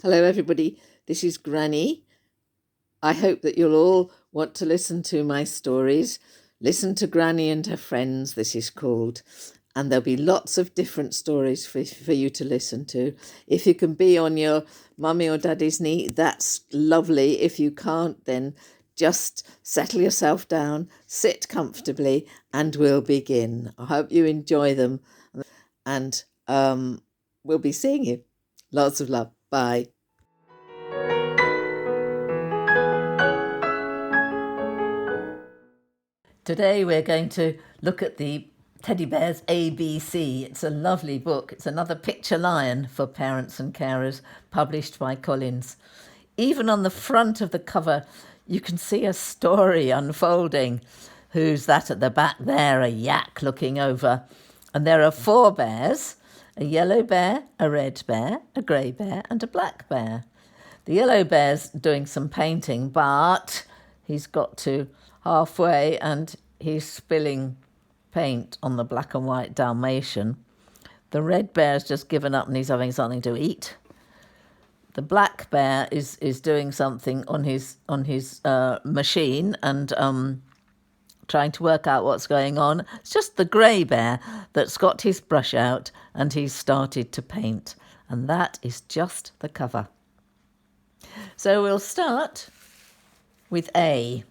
Hello, everybody. This is Granny. I hope that you'll all want to listen to my stories. Listen to Granny and her friends, this is called. And there'll be lots of different stories for you to listen to. If you can be on your mummy or daddy's knee, that's lovely. If you can't, then just settle yourself down, sit comfortably, and we'll begin. I hope you enjoy them. And we'll be seeing you. Lots of love. Bye. Today we're going to look at the Teddy Bear's ABC. It's a lovely book. It's another picture lion for parents and carers, published by Collins. Even on the front of the cover, you can see a story unfolding. Who's that at the back there? A yak looking over. And there are 4 bears, a yellow bear, a red bear, a grey bear and a black bear. The yellow bear's doing some painting, but he's got to halfway and he's spilling paint on the black and white Dalmatian. The red bear's just given up and he's having something to eat. The black bear is doing something on his machine and trying to work out what's going on. It's just the grey bear that's got his brush out and he's started to paint. And that is just the cover. So we'll start with A.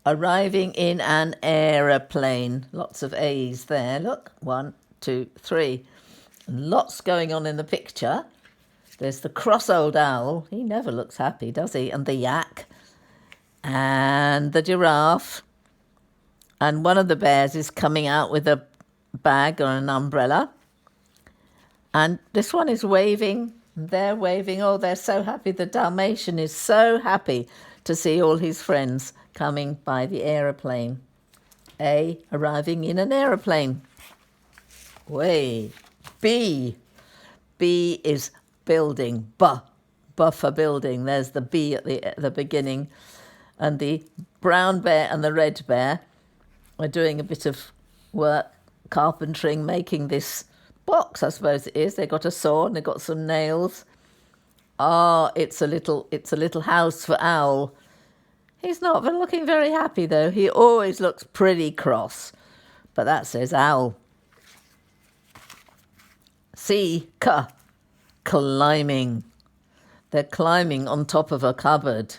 Arriving in an aeroplane. Lots of A's there. Look, 1, 2, 3. And lots going on in the picture. There's the cross old owl. He never looks happy, does he? And the yak. And the giraffe. And one of the bears is coming out with a bag or an umbrella. And this one is waving. They're waving. Oh, they're so happy. The Dalmatian is so happy to see all his friends coming by the aeroplane. A, arriving in an aeroplane. Way. B. B is building. B for building. There's the B at the beginning. And the brown bear and the red bear are doing a bit of work, carpentering, making this box, I suppose it is. They've got a saw and they've got some nails. It's a little house for Owl. He's not looking very happy though. He always looks pretty cross. But that says Owl. C, climbing. They're climbing on top of a cupboard.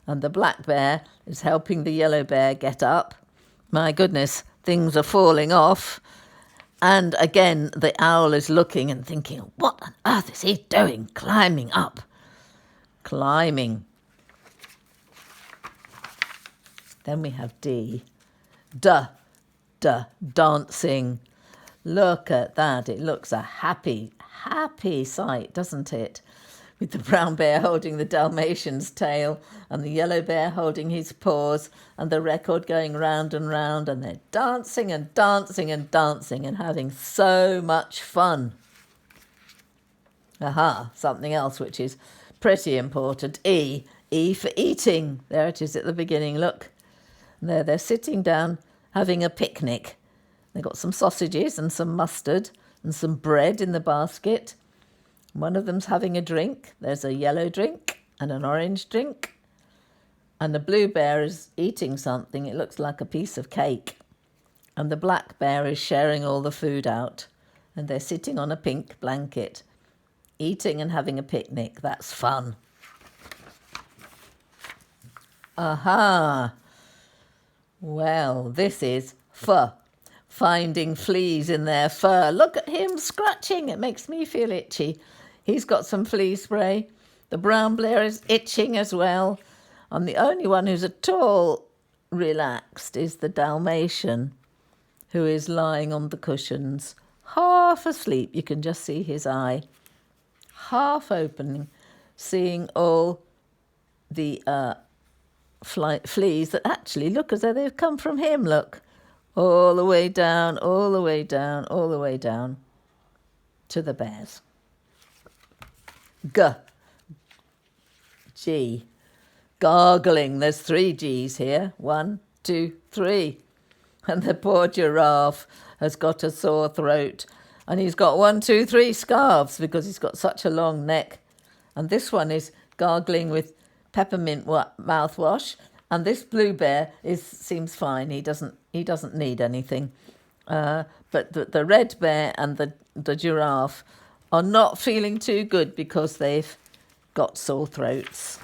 And the black bear is helping the yellow bear get up. My goodness, things are falling off. And again, the owl is looking and thinking, what on earth is he doing? Climbing up. Climbing. Then we have D. Dancing. Look at that. It looks a happy sight, doesn't it? With the brown bear holding the Dalmatian's tail and the yellow bear holding his paws and the record going round and round, and they're dancing and dancing and dancing and having so much fun. Something else which is pretty important. E for eating. There it is at the beginning, look. And there they're sitting down having a picnic. They've got some sausages and some mustard and some bread in the basket. One of them's having a drink. There's a yellow drink and an orange drink. And the blue bear is eating something. It looks like a piece of cake. And the black bear is sharing all the food out. And they're sitting on a pink blanket, eating and having a picnic. That's fun. Well, this is fur. Finding fleas in their fur. Look at him scratching. It makes me feel itchy. He's got some flea spray. The brown bear is itching as well. And the only one who's at all relaxed is the Dalmatian, who is lying on the cushions, half asleep. You can just see his eye, half opening, seeing all the fleas that actually look as though they've come from him. Look, all the way down, all the way down, all the way down to the bears. G. Gargling. There's 3 G's here. 1, 2, 3. And the poor giraffe has got a sore throat. And he's got 1, 2, 3 scarves because he's got such a long neck. And this one is gargling with peppermint mouthwash. And this blue bear seems fine. He doesn't need anything. But the red bear and the giraffe are not feeling too good because they've got sore throats.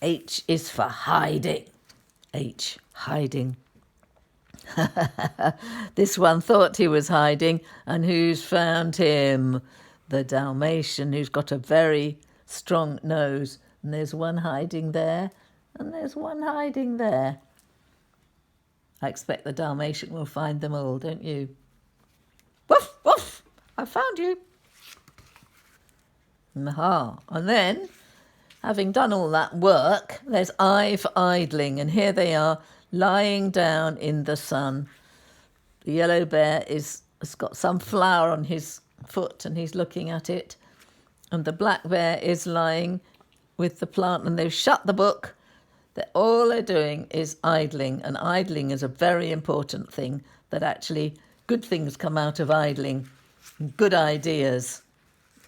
H is for hiding. H, hiding. This one thought he was hiding, and who's found him? The Dalmatian, who's got a very strong nose. And there's one hiding there, and there's one hiding there. I expect the Dalmatian will find them all, don't you? Woof, woof, I found you. Aha. And then, having done all that work, there's I for idling, and here they are lying down in the sun. The yellow bear has got some flour on his foot and he's looking at it. And the black bear is lying with the plant, and they've shut the book. All they're doing is idling, and idling is a very important thing, that actually good things come out of idling, good ideas,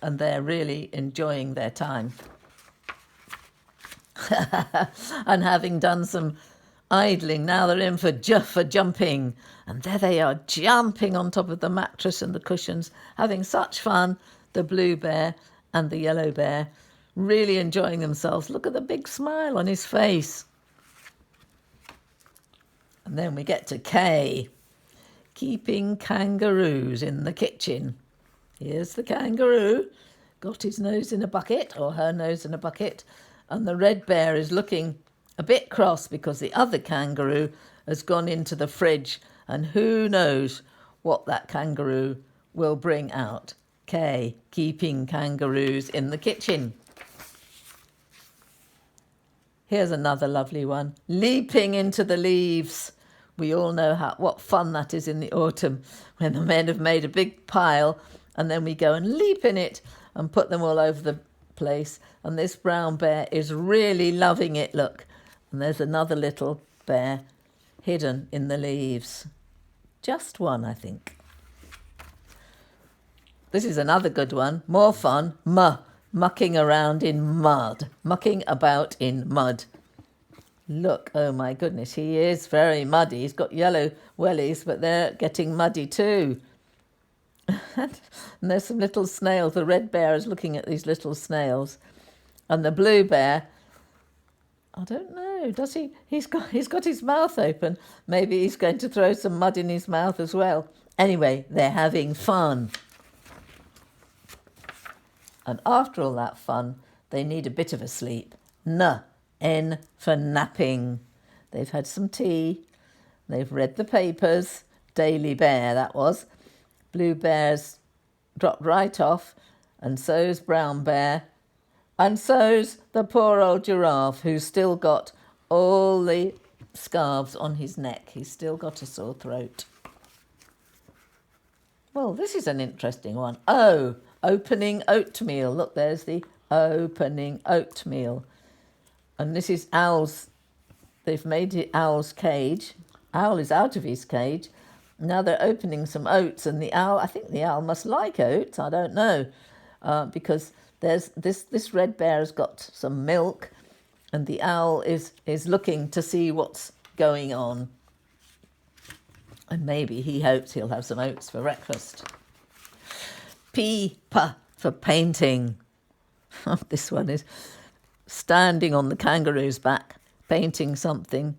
and they're really enjoying their time. And having done some idling, now they're in for jumping, and there they are jumping on top of the mattress and the cushions, having such fun, the blue bear and the yellow bear, really enjoying themselves. Look at the big smile on his face. And then we get to K, keeping kangaroos in the kitchen. Here's the kangaroo, got his nose in a bucket, or her nose in a bucket, and the red bear is looking a bit cross because the other kangaroo has gone into the fridge, and who knows what that kangaroo will bring out. K, keeping kangaroos in the kitchen. Here's another lovely one, leaping into the leaves. We all know what fun that is in the autumn, when the men have made a big pile and then we go and leap in it and put them all over the place. And this brown bear is really loving it, look. And there's another little bear hidden in the leaves. Just one, I think. This is another good one, more fun, mucking around in mud, mucking about in mud. Look, oh my goodness, he is very muddy. He's got yellow wellies, but they're getting muddy too. And there's some little snails. The red bear is looking at these little snails. And the blue bear, I don't know, does he? He's got his mouth open. Maybe he's going to throw some mud in his mouth as well. Anyway, they're having fun. And after all that fun, they need a bit of a sleep. N for napping. They've had some tea. They've read the papers. Daily Bear, that was. Blue Bear's dropped right off, and so's Brown Bear. And so's the poor old giraffe, who's still got all the scarves on his neck. He's still got a sore throat. Well, this is an interesting one. O, opening oatmeal. Look, there's the opening oatmeal. And this is Owl's. They've made it Owl's cage. Owl is out of his cage. Now they're opening some oats, and the owl, I think the owl must like oats, I don't know, because there's this red bear has got some milk, and the owl is looking to see what's going on. And maybe he hopes he'll have some oats for breakfast. P for painting. This one is standing on the kangaroo's back, painting something.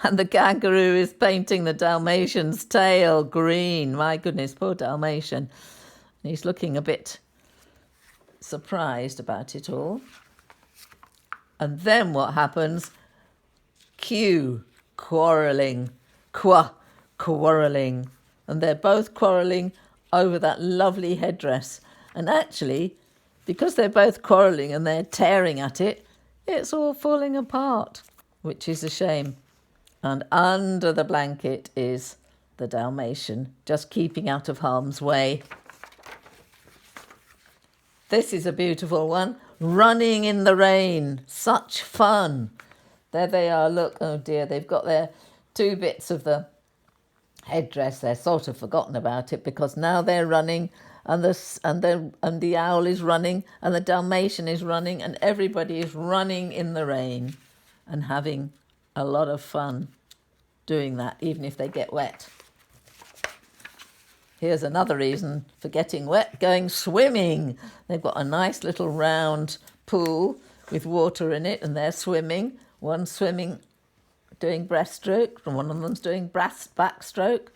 And the kangaroo is painting the Dalmatian's tail green. My goodness, poor Dalmatian. He's looking a bit surprised about it all. And then what happens? Q, quarrelling. Quarrelling. And they're both quarrelling over that lovely headdress. And actually, because they're both quarrelling and they're tearing at it, it's all falling apart, which is a shame. And under the blanket is the Dalmatian, just keeping out of harm's way. This is a beautiful one. Running in the rain. Such fun. There they are. Look, oh dear, they've got their two bits of the headdress. They're sort of forgotten about it because now they're running and the owl is running, and the Dalmatian is running, and everybody is running in the rain and having a lot of fun doing that, even if they get wet. Here's another reason for getting wet: going swimming. They've got a nice little round pool with water in it, and they're swimming. One's swimming doing breaststroke, and one of them's doing backstroke.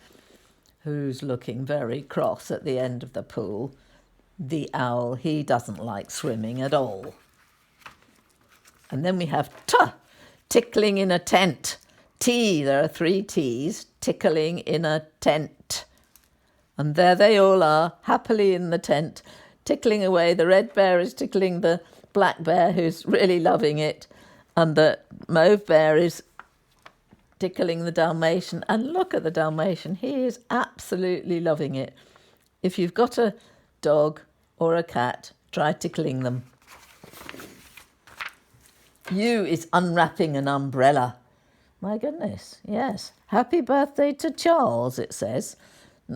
Who's looking very cross at the end of the pool? The owl. He doesn't like swimming at all. And then we have tickling in a tent. T, there are 3 T's, tickling in a tent. And there they all are, happily in the tent, tickling away. The red bear is tickling the black bear, who's really loving it. And the mauve bear is tickling the Dalmatian. And look at the Dalmatian. He is absolutely loving it. If you've got a dog or a cat, try tickling them. U is unwrapping an umbrella. My goodness, yes. Happy birthday to Charles, it says.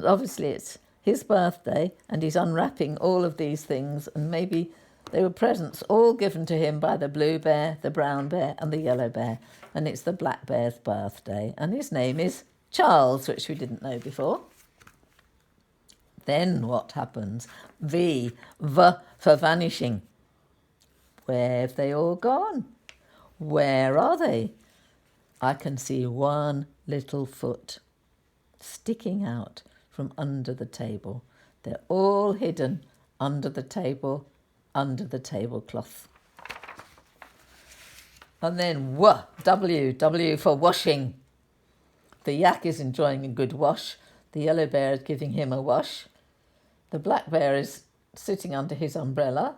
Obviously, it's his birthday, and he's unwrapping all of these things, and maybe they were presents all given to him by the blue bear, the brown bear, and the yellow bear. And it's the black bear's birthday, and his name is Charles, which we didn't know before. Then what happens? V for vanishing. Where have they all gone? Where are they? I can see one little foot sticking out from under the table. They're all hidden under the table, under the tablecloth. And then W for washing. The yak is enjoying a good wash. The yellow bear is giving him a wash. The black bear is sitting under his umbrella.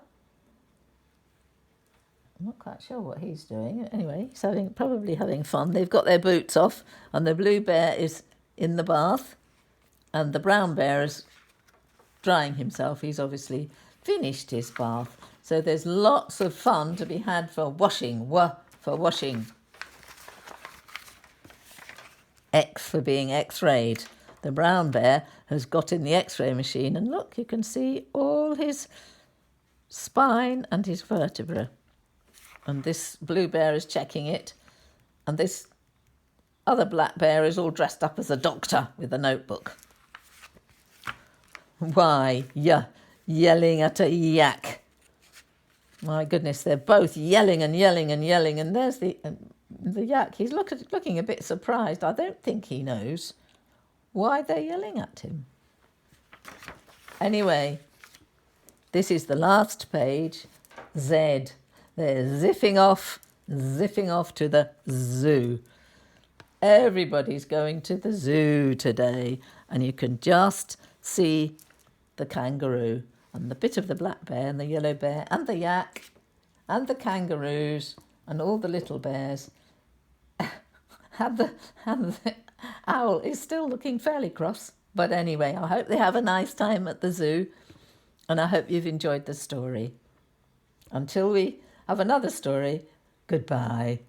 I'm not quite sure what he's doing. Anyway, he's probably having fun. They've got their boots off, and the blue bear is in the bath, and the brown bear is drying himself. He's obviously finished his bath. So there's lots of fun to be had for washing. For washing. X for being x-rayed. The brown bear has got in the x-ray machine, and look, you can see all his spine and his vertebra. And this blue bear is checking it, and this other black bear is all dressed up as a doctor with a notebook. Why? Yelling at a yak. My goodness, they're both yelling and yelling and yelling, and there's the yak. He's looking a bit surprised. I don't think he knows why they're yelling at him. Anyway, this is the last page, Z. They're zipping off to the zoo. Everybody's going to the zoo today, and you can just see the kangaroo and the bit of the black bear and the yellow bear and the yak and the kangaroos and all the little bears. and the owl is still looking fairly cross. But anyway, I hope they have a nice time at the zoo, and I hope you've enjoyed the story. Until we have another story, goodbye.